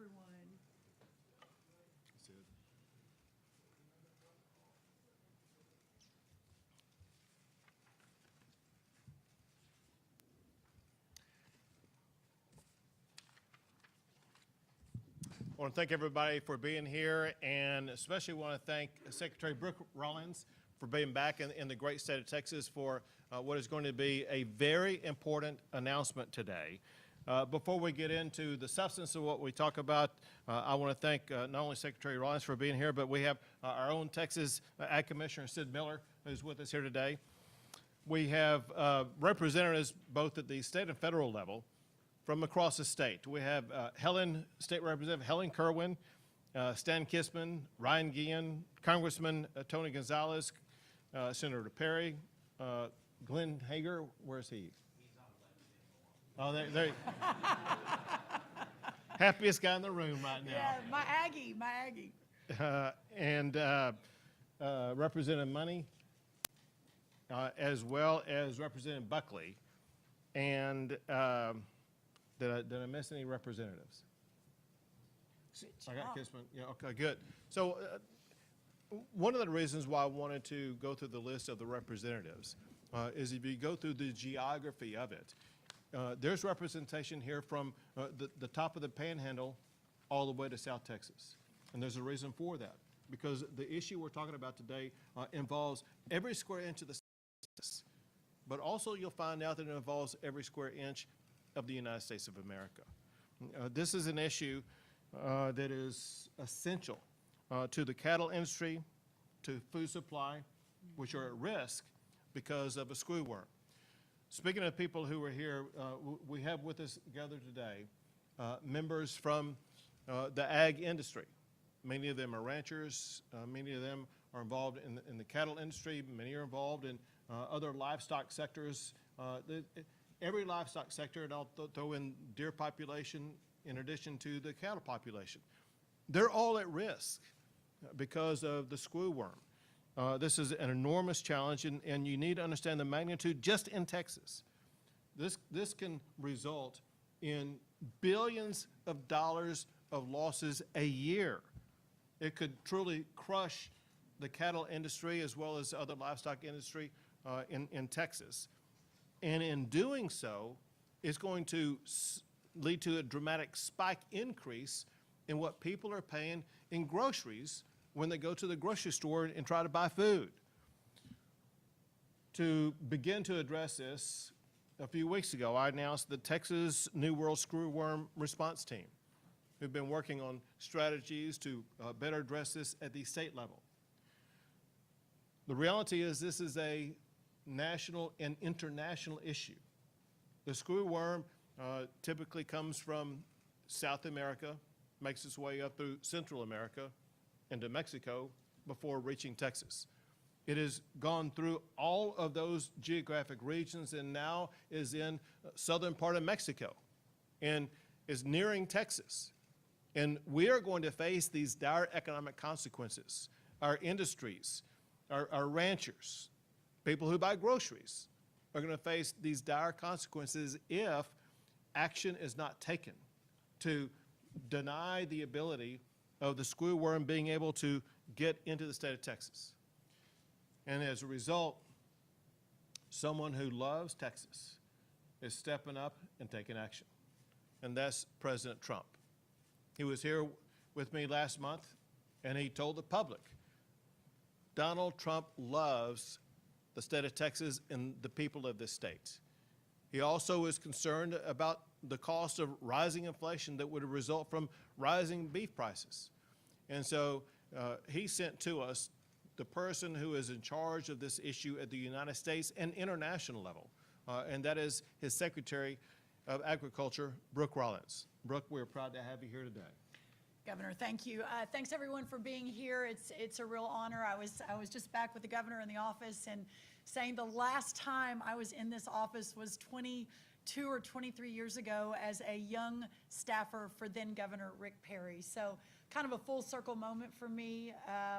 everyone. That's it. I want to thank everybody for being here, and especially want to thank Secretary Rollins for being back in the great state of Texas for what is going to be a very important announcement today. Before we get into the substance of what we talk about, I want to thank not only Secretary Rollins for being here, but we have our own Texas Ag Commissioner Sid Miller, who's with us here today. We have representatives both at the state and federal level from across the state. We have State Representative Helen Kerwin, Stan Kissman, Ryan Guillen, Congressman Tony Gonzalez, Senator Perry, Glenn Hager, where's he? Oh, there. Happiest guy in the room right now. Yeah, my Aggie. And Representative Money, as well as Representative Buckley. And did I miss any representatives? I got Kissman. Yeah, okay, good. So one of the reasons why I wanted to go through the list of the representatives is if you go through the geography of it, there's representation here from the top of the Panhandle all the way to South Texas. And there's a reason for that, because the issue we're talking about today involves every square inch of the state, but also you'll find out that it involves every square inch of the United States of America. This is an issue that is essential to the cattle industry, to food supply, which are at risk because of a screwworm. Speaking of people who are here, we have with us gathered today members from the ag industry. Many of them are ranchers. Many of them are involved in the cattle industry. Many are involved in other livestock sectors. Every livestock sector, and I'll throw in deer population in addition to the cattle population, they're all at risk because of the screwworm. This is an enormous challenge, and you need to understand the magnitude just in Texas. This can result in billions of dollars of losses a year. It could truly crush the cattle industry as well as other livestock industry in Texas. And in doing so, it's going to lead to a dramatic spike increase in what people are paying in groceries when they go to the grocery store and try to buy food. To begin to address this, a few weeks ago, I announced the Texas New World Screwworm Response Team, who've been working on strategies to better address this at the state level. The reality is this is a national and international issue. The screwworm typically comes from South America, makes its way up through Central America into Mexico before reaching Texas. It has gone through all of those geographic regions and now is in southern part of Mexico and is nearing Texas. And we are going to face these dire economic consequences. Our industries, our ranchers, people who buy groceries are going to face these dire consequences if action is not taken to deny the ability of the screwworm being able to get into the state of Texas. And as a result, someone who loves Texas is stepping up and taking action. And that's President Trump. He was here with me last month, and he told the public, Donald Trump loves the state of Texas and the people of this state. He also is concerned about the cost of rising inflation that would result from rising beef prices. And so he sent to us the person who is in charge of this issue at the United States and international level, and that is his Secretary of Agriculture, Brooke Rollins. Brooke, we're proud to have you here today. Governor, thank you. Thanks everyone for being here. It's a real honor. I was just back with the governor in the office and saying the last time I was in this office was 22 or 23 years ago as a young staffer for then Governor Rick Perry. So kind of a full circle moment for me.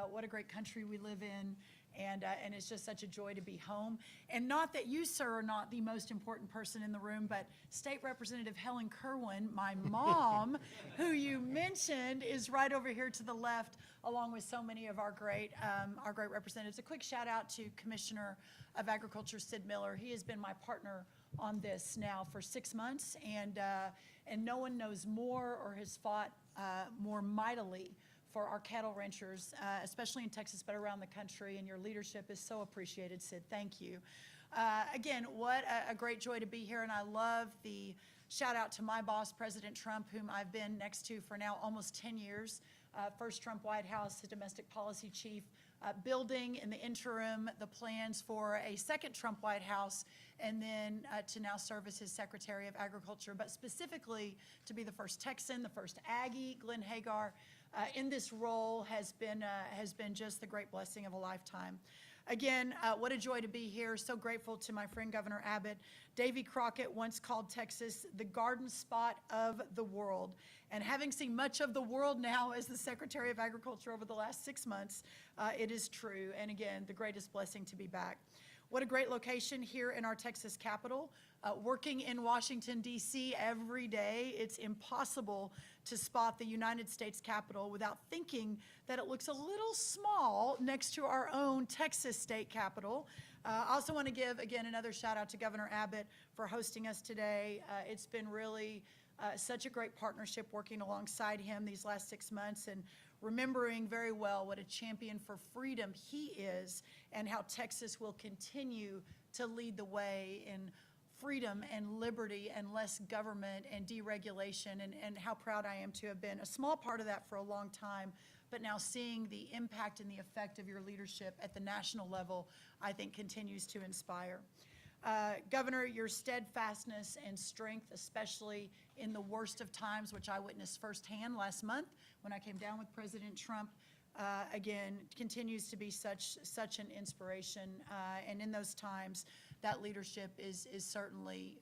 What a great country we live in. And it's just such a joy to be home. And not that you, sir, are not the most important person in the room, but State Representative Helen Kerwin, my mom, who you mentioned, is right over here to the left, along with so many of our great representatives. A quick shout out to Commissioner of Agriculture Sid Miller. He has been my partner on this now for 6 months, and no one knows more or has fought more mightily for our cattle ranchers, especially in Texas, but around the country, and your leadership is so appreciated, Sid. Thank you. Again, what a great joy to be here, and I love the shout out to my boss, President Trump, whom I've been next to for now almost 10 years. First Trump White House, the domestic policy chief, building in the interim the plans for a second Trump White House, and then to now serve as his Secretary of Agriculture, but specifically to be the first Texan, the first Aggie. Glenn Hagar in this role has been just the great blessing of a lifetime. Again, what a joy to be here. So grateful to my friend Governor Abbott. Davy Crockett once called Texas the garden spot of the world. And having seen much of the world now as the Secretary of Agriculture over the last 6 months, it is true. And again, the greatest blessing to be back. What a great location here in our Texas capital. Working in Washington, D.C. every day, it's impossible to spot the United States Capitol without thinking that it looks a little small next to our own Texas state capitol. I also want to give, again, another shout out to Governor Abbott for hosting us today. It's been really such a great partnership working alongside him these last 6 months, and remembering very well what a champion for freedom he is, and how Texas will continue to lead the way in freedom and liberty and less government and deregulation, and how proud I am to have been a small part of that for a long time, but now seeing the impact and the effect of your leadership at the national level, I think continues to inspire. Governor, your steadfastness and strength, especially in the worst of times, which I witnessed firsthand last month when I came down with President Trump, again, continues to be such an inspiration. And in those times, that leadership is certainly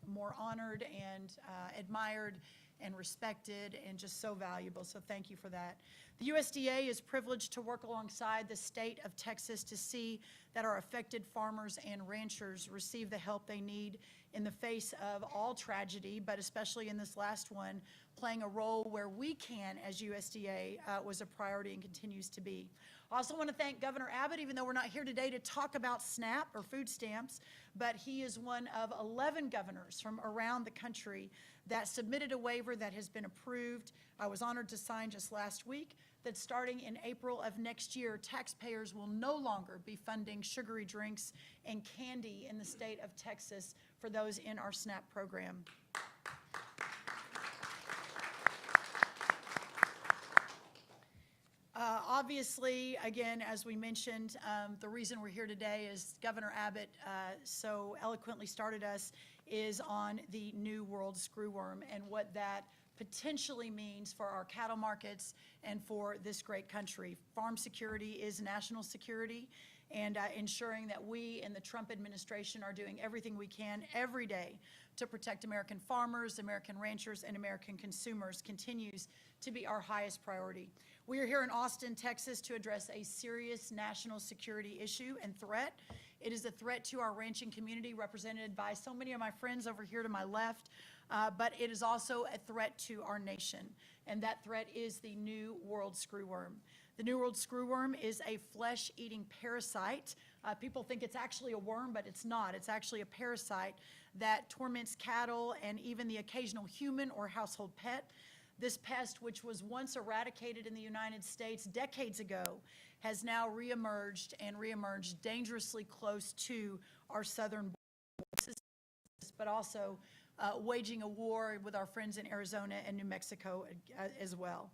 more honored and admired and respected, and just so valuable. So thank you for that. The USDA is privileged to work alongside the state of Texas to see that our affected farmers and ranchers receive the help they need in the face of all tragedy, but especially in this last one, playing a role where we can as USDA was a priority and continues to be. I also want to thank Governor Abbott, even though we're not here today to talk about SNAP or food stamps, but he is one of 11 governors from around the country that submitted a waiver that has been approved. I was honored to sign just last week that starting in April of next year, taxpayers will no longer be funding sugary drinks and candy in the state of Texas for those in our SNAP program. Obviously, again, as we mentioned, the reason we're here today is Governor Abbott so eloquently started us is on the New World Screwworm and what that potentially means for our cattle markets and for this great country. Farm security is national security, and ensuring that we in the Trump administration are doing everything we can every day to protect American farmers, American ranchers, and American consumers continues to be our highest priority. We are here in Austin, Texas to address a serious national security issue and threat. It is a threat to our ranching community, represented by so many of my friends over here to my left, but it is also a threat to our nation, and that threat is the New World Screwworm. The New World Screwworm is a flesh-eating parasite. People think it's actually a worm, but it's not. It's actually a parasite that torments cattle and even the occasional human or household pet. This pest, which was once eradicated in the United States decades ago, has now reemerged and reemerged dangerously close to our southern borders, but also waging a war with our friends in Arizona and New Mexico as well.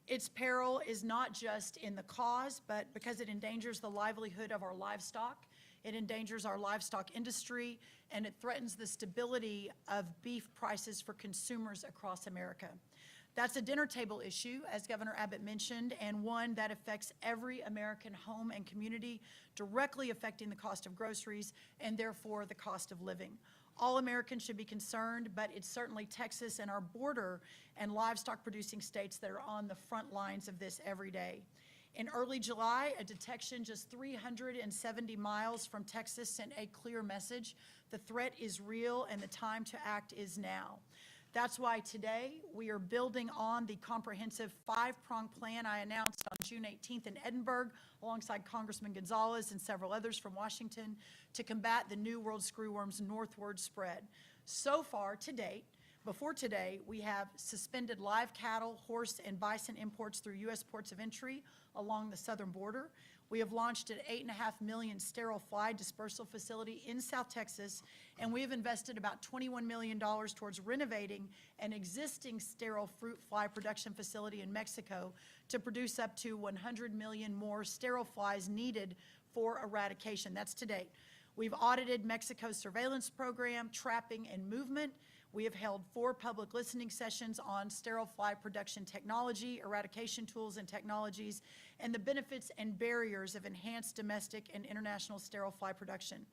Its peril is not just in the cause, but because it endangers the livelihood of our livestock. It endangers our livestock industry, and it threatens the stability of beef prices for consumers across America. That's a dinner table issue, as Governor Abbott mentioned, and one that affects every American home and community, directly affecting the cost of groceries and therefore the cost of living. All Americans should be concerned, but it's certainly Texas and our border and livestock producing states that are on the front lines of this every day. In early July, a detection just 370 miles from Texas sent a clear message. The threat is real and the time to act is now. That's why today we are building on the comprehensive 5-pronged plan I announced on June 18th in Edinburgh alongside Congressman Gonzalez and several others from Washington to combat the New World Screwworm's northward spread. So far to date, before today, we have suspended live cattle, horse, and bison imports through U.S. ports of entry along the southern border. We have launched an $8.5 million sterile fly dispersal facility in South Texas, and we have invested about $21 million towards renovating an existing sterile fruit fly production facility in Mexico to produce up to 100 million more sterile flies needed for eradication. That's to date. We've audited Mexico's surveillance program, trapping, and movement. We have held 4 public listening sessions on sterile fly production technology, eradication tools and technologies, and the benefits and barriers of enhanced domestic and international sterile fly production.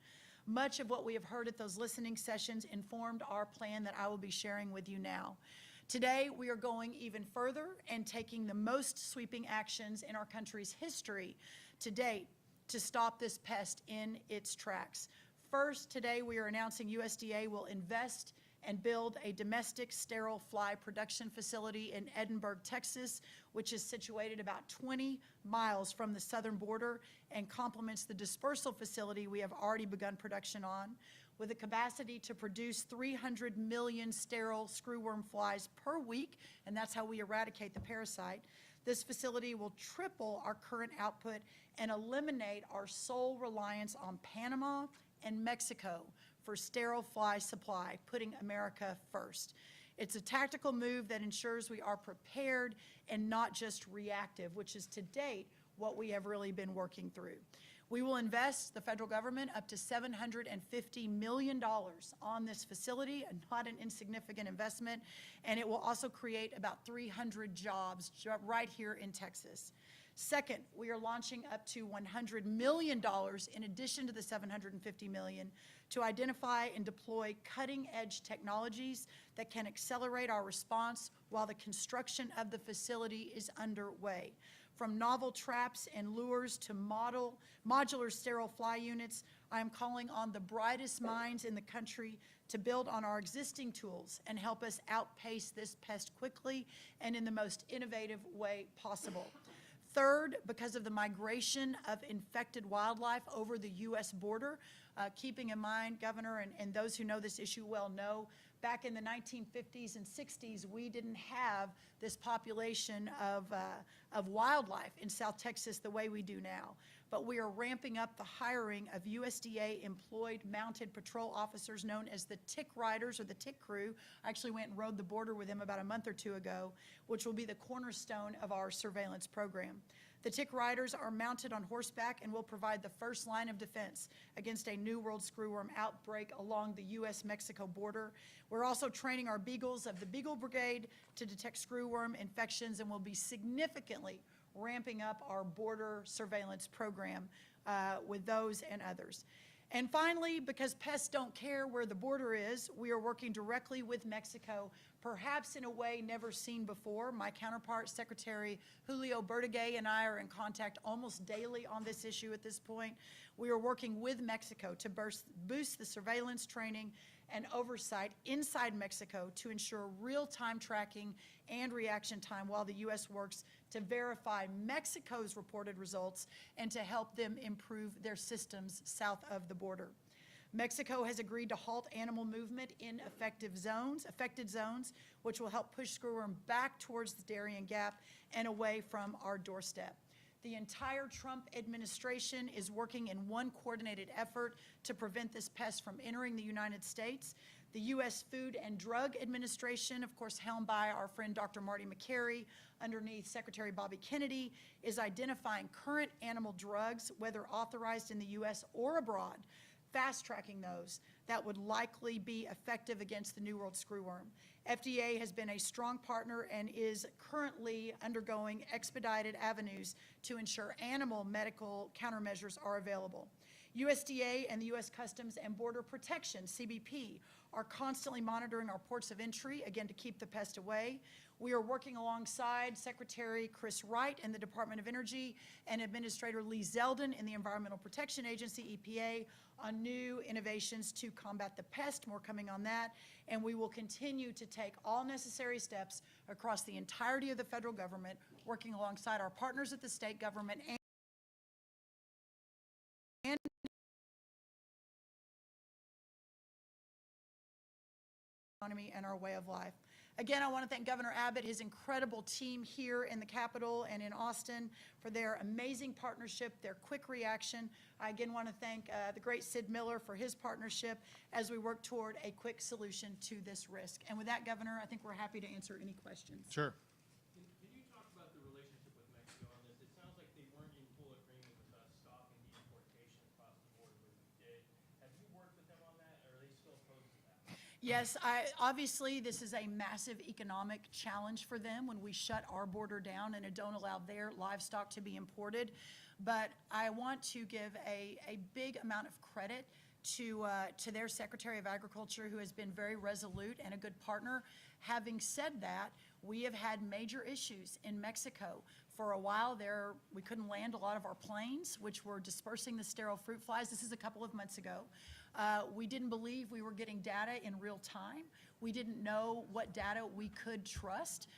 Much of what we have heard at those listening sessions informed our plan that I will be sharing with you now. Today, we are going even further and taking the most sweeping actions in our country's history to date to stop this pest in its tracks. First, today we are announcing USDA will invest and build a domestic sterile fly production facility in Edinburgh, Texas, which is situated about 20 miles from the southern border and complements the dispersal facility we have already begun production on, with a capacity to produce 300 million sterile screwworm flies per week, and that's how we eradicate the parasite. This facility will triple our current output and eliminate our sole reliance on Panama and Mexico for sterile fly supply, putting America first. It's a tactical move that ensures we are prepared and not just reactive, which is to date what we have really been working through. We will invest, the federal government, up to $750 million on this facility, not an insignificant investment, and it will also create about 300 jobs right here in Texas. Second, we are launching up to $100 million in addition to the $750 million to identify and deploy cutting-edge technologies that can accelerate our response while the construction of the facility is underway. From novel traps and lures to modular sterile fly units, I am calling on the brightest minds in the country to build on our existing tools and help us outpace this pest quickly and in the most innovative way possible. Third, because of the migration of infected wildlife over the U.S. border, keeping in mind, Governor, and those who know this issue well know, back in the 1950s and 60s, we didn't have this population of wildlife in South Texas the way we do now. But we are ramping up the hiring of USDA-employed mounted patrol officers known as the tick riders or the tick crew. I actually went and rode the border with them about a month or two ago, which will be the cornerstone of our surveillance program. The tick riders are mounted on horseback and will provide the first line of defense against a New World Screwworm outbreak along the U.S.-Mexico border. We're also training our beagles of the Beagle Brigade to detect screwworm infections and will be significantly ramping up our border surveillance program with those and others. And finally, because pests don't care where the border is, we are working directly with Mexico, perhaps in a way never seen before. My counterpart, Secretary Julio Bertigay, and I are in contact almost daily on this issue at this point. We are working with Mexico to boost the surveillance training and oversight inside Mexico to ensure real-time tracking and reaction time while the U.S. works to verify Mexico's reported results and to help them improve their systems south of the border. Mexico has agreed to halt animal movement in affected zones, which will help push screwworm back towards the Darien Gap and away from our doorstep. The entire Trump administration is working in one coordinated effort to prevent this pest from entering the United States. The U.S. Food and Drug Administration, of course helmed by our friend Dr. Marty McCary, underneath Secretary Bobby Kennedy, is identifying current animal drugs, whether authorized in the U.S. or abroad, fast-tracking those that would likely be effective against the New World Screwworm. FDA has been a strong partner and is currently undergoing expedited avenues to ensure animal medical countermeasures are available. USDA and the U.S. Customs and Border Protection, CBP, are constantly monitoring our ports of entry, again, to keep the pest away. We are working alongside Secretary Chris Wright in the Department of Energy and Administrator Lee Zeldin in the Environmental Protection Agency, EPA, on new innovations to combat the pest. More coming on that. And we will continue to take all necessary steps across the entirety of the federal government, working alongside our partners at the state government and economy and our way of life. Again, I want to thank Governor Abbott, his incredible team here in the Capitol and in Austin for their amazing partnership, their quick reaction. I again want to thank the great Sid Miller for his partnership as we work toward a quick solution to this risk. And with that, Governor, I think we're happy to answer any questions. Sure. Can you talk about the relationship with Mexico on this? It sounds like they weren't in full agreement with us stopping the importation across the border when we did. Have you worked with them on that, or are they still opposed to that? Yes, obviously, this is a massive economic challenge for them when we shut our border down and don't allow their livestock to be imported. But I want to give a big amount of credit to their Secretary of Agriculture, who has been very resolute and a good partner. Having said that, we have had major issues in Mexico. For a while there, we couldn't land a lot of our planes, which were dispersing the sterile fruit flies. This is a couple of months ago. We didn't believe we were getting data in real time. We didn't know what data we could trust.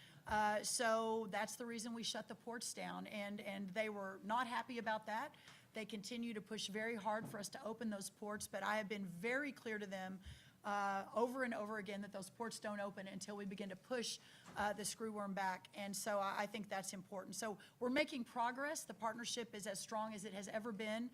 So that's the reason we shut the ports down, and they were not happy about that. They continue to push very hard for us to open those ports, but I have been very clear to them over and over again that those ports don't open until we begin to push the screwworm back, and so I think that's important. So we're making progress. The partnership is as strong as it has ever been.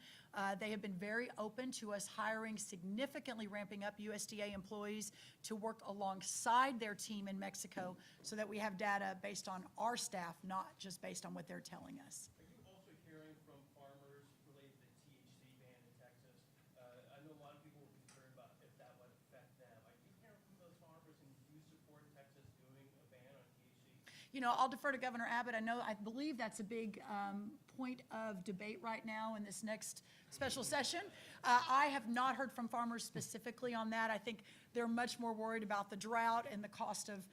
They have been very open to us hiring, significantly ramping up USDA employees to work alongside their team in Mexico so that we have data based on our staff, not just based on what they're telling us. Are you also hearing from farmers related to the THC ban in Texas? I know a lot of people were concerned about if that would affect them. Are you hearing from those farmers, and do you support Texas doing a ban on THC? You know, I'll defer to Governor Abbott. I believe that's a big point of debate right now in this next special session. I have not heard from farmers specifically on that. I think they're much more worried about the drought and the cost of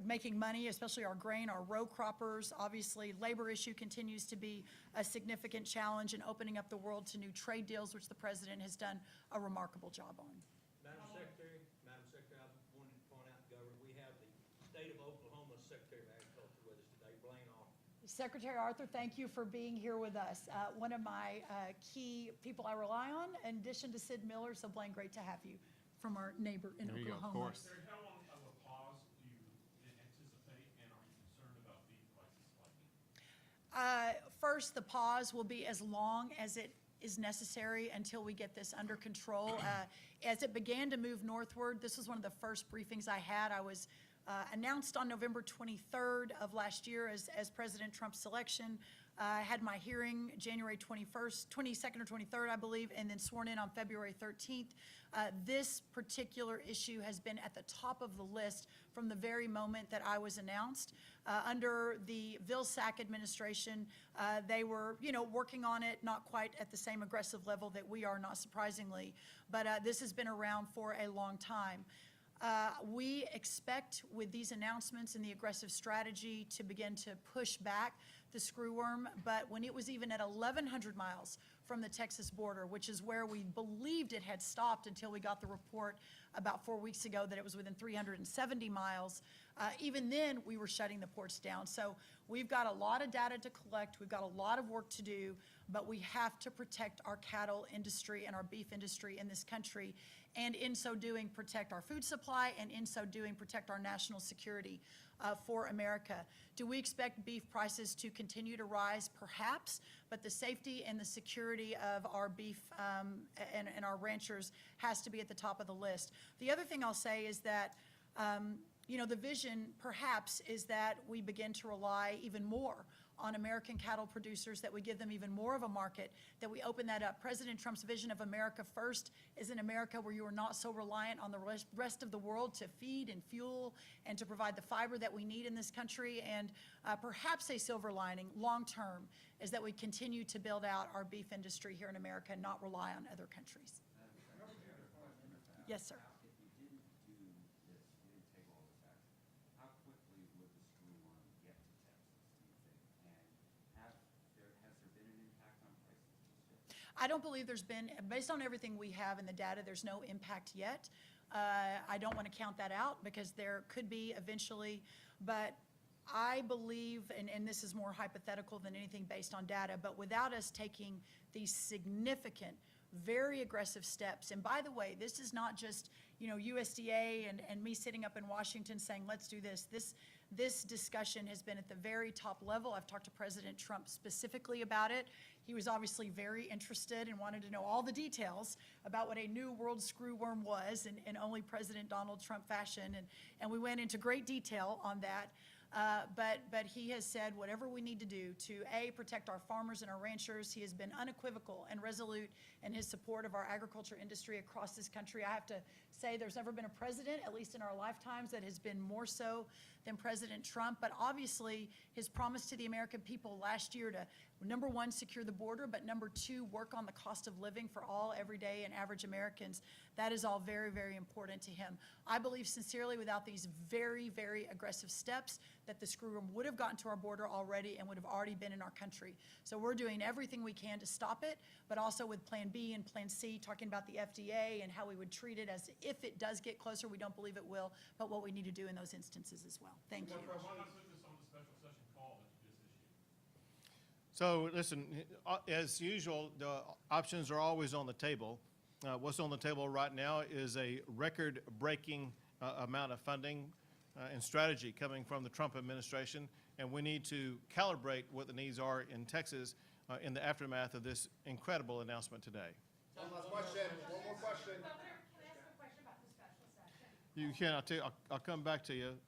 making money, especially our grain, our row croppers. Obviously, labor issue continues to be a significant challenge in opening up the world to new trade deals, which the president has done a remarkable job on. Madam Secretary, I wanted to point out, Governor, we have the state of Oklahoma's Secretary of Agriculture with us today, Blaine Arthur. Secretary Arthur, thank you for being here with us. One of my key people I rely on, in addition to Sid Miller, so Blaine, great to have you from our neighbor in There you go, Oklahoma. of course. Sir, how long of a pause do you anticipate, and are you concerned about beef prices spiking? First, the pause will be as long as it is necessary until we get this under control. As it began to move northward, this was one of the first briefings I had. I was announced on November 23rd of last year as President Trump's selection. I had my hearing January 22nd or 23rd, I believe, and then sworn in on February 13th. This particular issue has been at the top of the list from the very moment that I was announced. Under the Vilsack administration, they were, working on it, not quite at the same aggressive level that we are, not surprisingly, but this has been around for a long time. We expect with these announcements and the aggressive strategy to begin to push back the screwworm, but when it was even at 1,100 miles from the Texas border, which is where we believed it had stopped until we got the report about 4 weeks ago that it was within 370 miles, even then we were shutting the ports down. So we've got a lot of data to collect, we've got a lot of work to do, but we have to protect our cattle industry and our beef industry in this country, and in so doing protect our food supply, and in so doing protect our national security for America. Do we expect beef prices to continue to rise? Perhaps, but the safety and the security of our beef and our ranchers has to be at the top of the list. The other thing I'll say is that the vision perhaps is that we begin to rely even more on American cattle producers, that we give them even more of a market, that we open that up. President Trump's vision of America first is an America where you are not so reliant on the rest of the world to feed and fuel and to provide the fiber that we need in this country. And perhaps a silver lining long term is that we continue to build out our beef industry here in America and not rely on other countries. Yes, sir. If you didn't do this, you didn't take all this action, how quickly would the I don't believe there's been, based on everything we have in the data, there's no impact yet. I don't want to count that out because there could be eventually, but I believe, and this is more hypothetical than anything based on data, but without us taking these significant, very aggressive steps, and by the way, this is not just, USDA and me sitting up in Washington saying, let's do this. This discussion has been at the very top level. I've talked to President Trump specifically about it. He was obviously very interested and wanted to know all the details about what a new world screwworm was in only President Donald Trump fashion, and we went into great detail on that. But he has said whatever we need to do to, A, protect our farmers and our ranchers. He has been unequivocal and resolute in his support of our agriculture industry across this country. I have to say there's never been a president, at least in our lifetimes, that has been more so than President Trump. But obviously, his promise to the American people last year to, number one, secure the border, but number two, work on the cost of living for all everyday and average Americans, that is all very, very important to him. I believe sincerely without these very, very aggressive steps that the screwworm would have gotten to our border already and would have already been in our country. So we're doing everything we can to stop it, but also with Plan B and Plan C, talking about the FDA and how we would treat it as if it does get closer. We don't believe it will, but what we need to do in those instances as well. Thank you. Why not put this on the special session call that you just issued? So listen, as usual, the options are always on the table. What's on the table right now is a record-breaking amount of funding and strategy coming from the Trump administration, and we need to calibrate what the needs are in Texas in the aftermath of this incredible announcement today. One last question, one more question. Governor, can I ask a question about the special session? You can, I'll come back to you.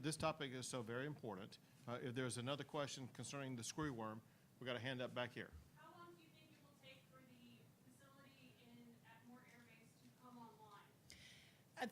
This topic is so very important. If there's another question concerning the screwworm, we've got to hand that back here. How long do you think it will take for the facility at Moore Air Base to come online?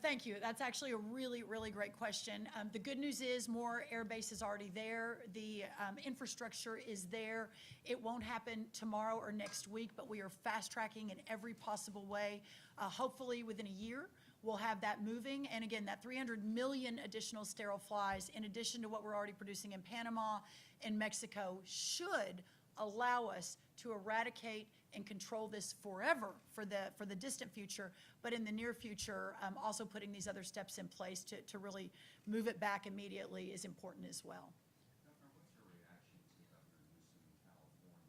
Thank you. That's actually a really, really great question. The good news is Moore Air Base is already there. The infrastructure is there. It won't happen tomorrow or next week, but we are fast tracking in every possible way. Hopefully within a year, we'll have that moving. And again, that 300 million additional sterile flies, in addition to what we're already producing in Panama and Mexico, should allow us to eradicate and control this forever for the distant future, but in the near future, also putting these other steps in place to really move it back immediately is important as well. Governor, what's your reaction to Governor Newsom in California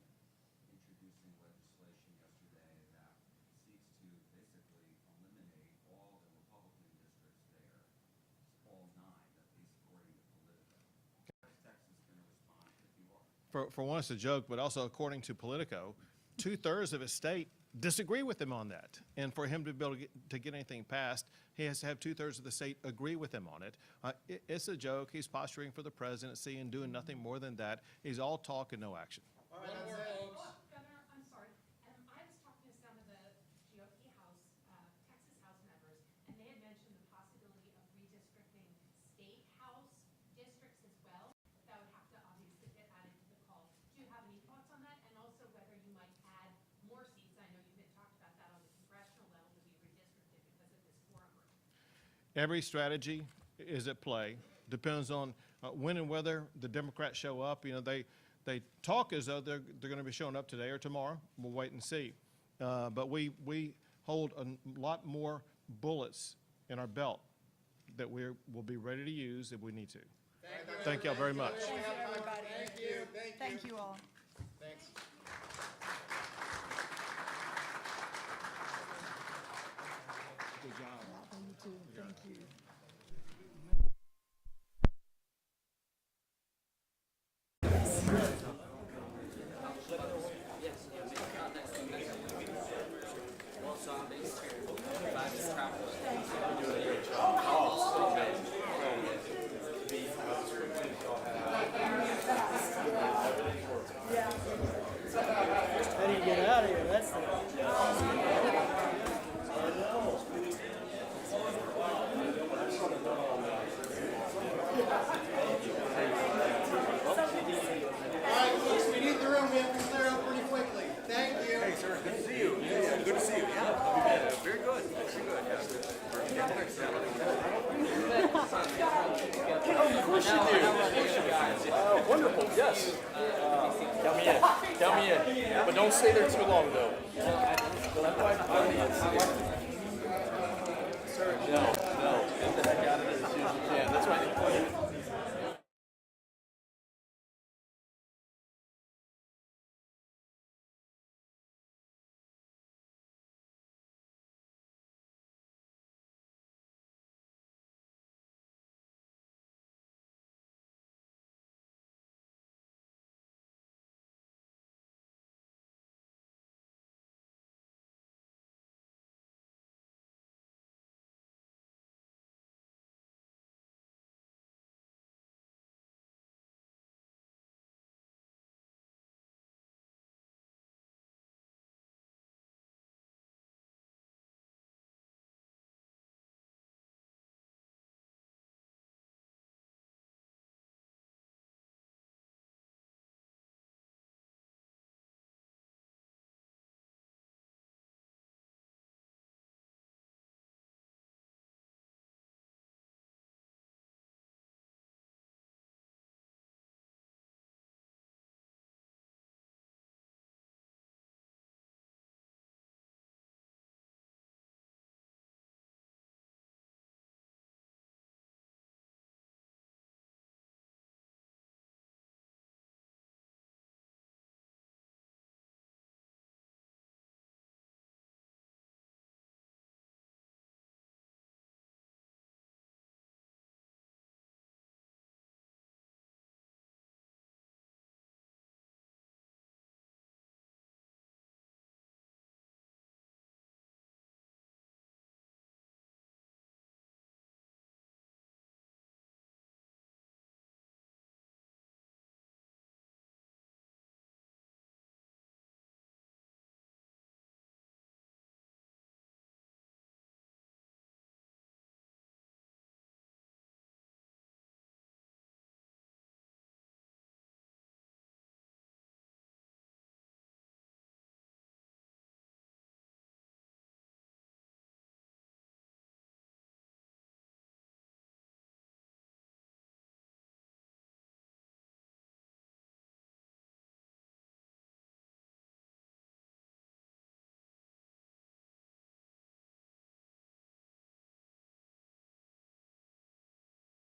introducing legislation yesterday that seeks to basically eliminate all the Republican districts there, all 9, at least according to Politico? How is Texas going to respond if you are? For one, it's a joke, but also according to Politico, 2/3 of his state disagree with him on that. And for him to be able to get anything passed, he has to have 2/3 of the state agree with him on it. It's a joke. He's posturing for the presidency and doing nothing more than that. He's all talk and no action. All right, that's it. Governor, I'm sorry. I was talking to some of the GOP House, Texas House members, and they had mentioned the possibility of redistricting state House districts as well. That would have to obviously get added to the call. Do you have any thoughts on that? And also whether you might add more seats? I know you had talked about that on the congressional level to be redistricted because of this forum. Every strategy is at play. Depends on when and whether the Democrats show up. They talk as though they're going to be showing up today or tomorrow. We'll wait and see. But we hold a lot more bullets in our belt that will be ready to use if we need to. Thank y'all very much. Thank you, everybody. Thank you, thank you. Thank you all. Thanks. Good job. You too. Thank you. How do you get out of here? That's the... All right, folks, we need the room. We have to clear up pretty quickly. Thank you. Hey, sir, good to see you. Yeah, good to see you. Yeah, very good. Very good. Yeah. Of course you do. Wonderful, yes. Count me in. Count me in. But don't stay there too long, though.